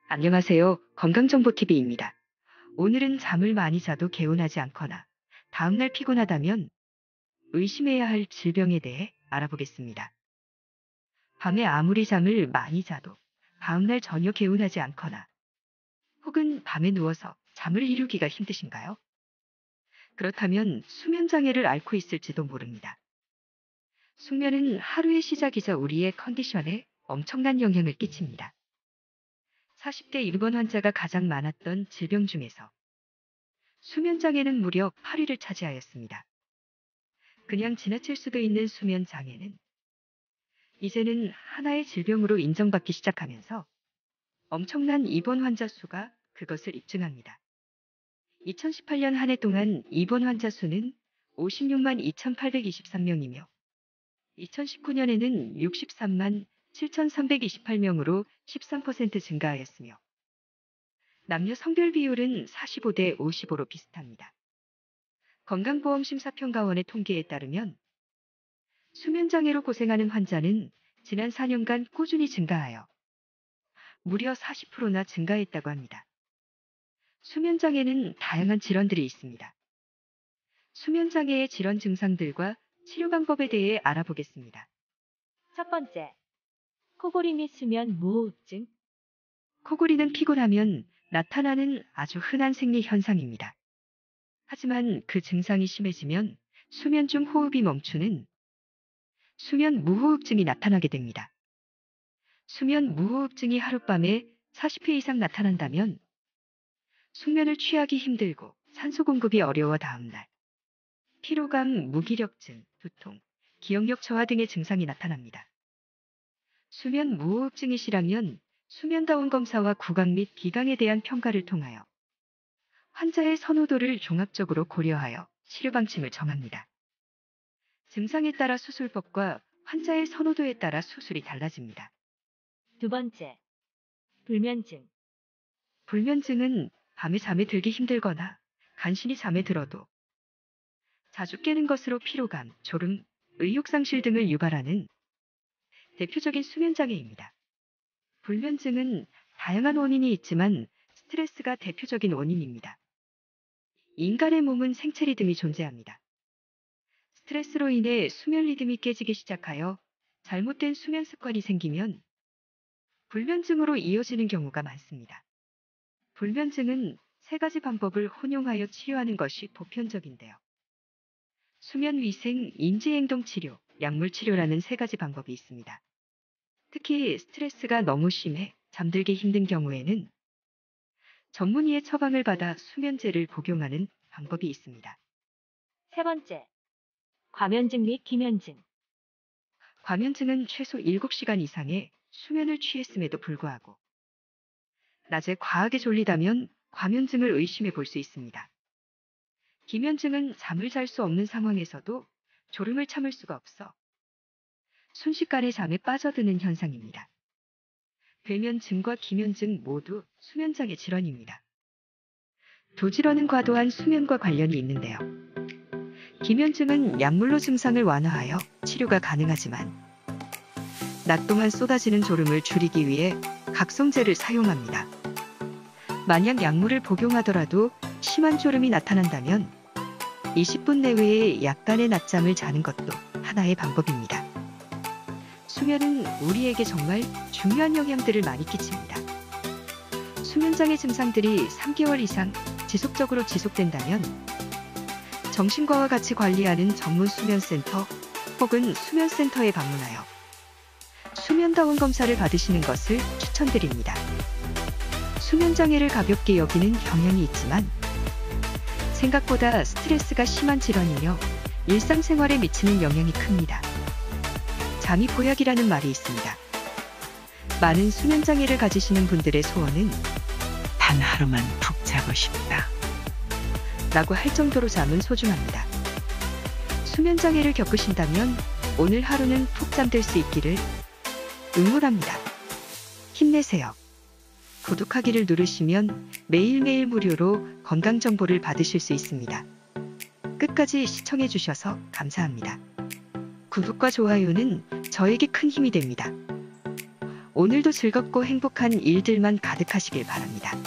안녕하세요. 건강정보TV입니다. 오늘은 잠을 많이 자도 개운하지 않거나 다음날 피곤하다면 의심해야 할 질병에 대해 알아보겠습니다. 밤에 아무리 잠을 많이 자도 다음날 전혀 개운하지 않거나 혹은 밤에 누워서 잠을 이루기가 힘드신가요? 그렇다면 수면장애를 앓고 있을지도 모릅니다. 숙면은 하루의 시작이자 우리의 컨디션에 엄청난 영향을 끼칩니다. 40대 입원 환자가 가장 많았던 질병 중에서 수면장애는 무려 8위를 차지하였습니다. 그냥 지나칠 수도 있는 수면장애는 이제는 하나의 질병으로 인정받기 시작하면서 엄청난 입원 환자 수가 그것을 입증합니다. 2018년 한 해 동안 입원 환자 수는 56만 2,823명이며 2019년에는 63만 7,328명으로 13% 증가하였으며 남녀 성별 비율은 45대 55로 비슷합니다. 건강보험심사평가원의 통계에 따르면 수면장애로 고생하는 환자는 지난 4년간 꾸준히 증가하여 무려 40%나 증가했다고 합니다. 수면장애는 다양한 질환들이 있습니다. 수면장애의 질환 증상들과 치료 방법에 대해 알아보겠습니다. 첫 번째, 코골이 및 수면 무호흡증. 코골이는 피곤하면 나타나는 아주 흔한 생리 현상입니다. 하지만 그 증상이 심해지면 수면 중 호흡이 멈추는 수면 무호흡증이 나타나게 됩니다. 수면 무호흡증이 하룻밤에 40회 이상 나타난다면 숙면을 취하기 힘들고 산소 공급이 어려워 다음날 피로감, 무기력증, 두통, 기억력 저하 등의 증상이 나타납니다. 수면 무호흡증이시라면 수면다운 검사와 구강 및 기강에 대한 평가를 통하여 환자의 선호도를 종합적으로 고려하여 치료 방침을 정합니다. 증상에 따라 수술법과 환자의 선호도에 따라 수술이 달라집니다. 두 번째, 불면증. 불면증은 밤에 잠에 들기 힘들거나 간신히 잠에 들어도 자주 깨는 것으로 피로감, 졸음, 의욕상실 등을 유발하는 대표적인 수면장애입니다. 불면증은 다양한 원인이 있지만 스트레스가 대표적인 원인입니다. 인간의 몸은 생체 리듬이 존재합니다. 스트레스로 인해 수면 리듬이 깨지기 시작하여 잘못된 수면 습관이 생기면 불면증으로 이어지는 경우가 많습니다. 불면증은 세 가지 방법을 혼용하여 치료하는 것이 보편적인데요. 수면위생, 인지행동치료, 약물치료라는 세 가지 방법이 있습니다. 특히 스트레스가 너무 심해 잠들기 힘든 경우에는 전문의의 처방을 받아 수면제를 복용하는 방법이 있습니다. 세 번째, 과면증 및 기면증. 과면증은 최소 7시간 이상의 수면을 취했음에도 불구하고 낮에 과하게 졸리다면 과면증을 의심해 볼 수 있습니다. 기면증은 잠을 잘 수 없는 상황에서도 졸음을 참을 수가 없어 순식간에 잠에 빠져드는 현상입니다. 배면증과 기면증 모두 수면장애 질환입니다. 두 질환은 과도한 수면과 관련이 있는데요. 기면증은 약물로 증상을 완화하여 치료가 가능하지만 낮 동안 쏟아지는 졸음을 줄이기 위해 각성제를 사용합니다. 만약 약물을 복용하더라도 심한 졸음이 나타난다면 20분 내외에 약간의 낮잠을 자는 것도 하나의 방법입니다. 수면은 우리에게 정말 중요한 영향들을 많이 끼칩니다. 수면장애 증상들이 3개월 이상 지속적으로 지속된다면 정신과와 같이 관리하는 전문 수면센터 혹은 수면센터에 방문하여 수면다운 검사를 받으시는 것을 추천드립니다. 수면장애를 가볍게 여기는 경향이 있지만 생각보다 스트레스가 심한 질환이며 일상생활에 미치는 영향이 큽니다. 잠이 보약이라는 말이 있습니다. 많은 수면장애를 가지시는 분들의 소원은 단 하루만 푹 자고 싶다. 라고 할 정도로 잠은 소중합니다. 수면장애를 겪으신다면 오늘 하루는 푹 잠들 수 있기를 응원합니다. 힘내세요. 구독하기를 누르시면 매일매일 무료로 건강정보를 받으실 수 있습니다. 끝까지 시청해주셔서 감사합니다. 구독과 좋아요는 저에게 큰 힘이 됩니다. 오늘도 즐겁고 행복한 일들만 가득하시길 바랍니다.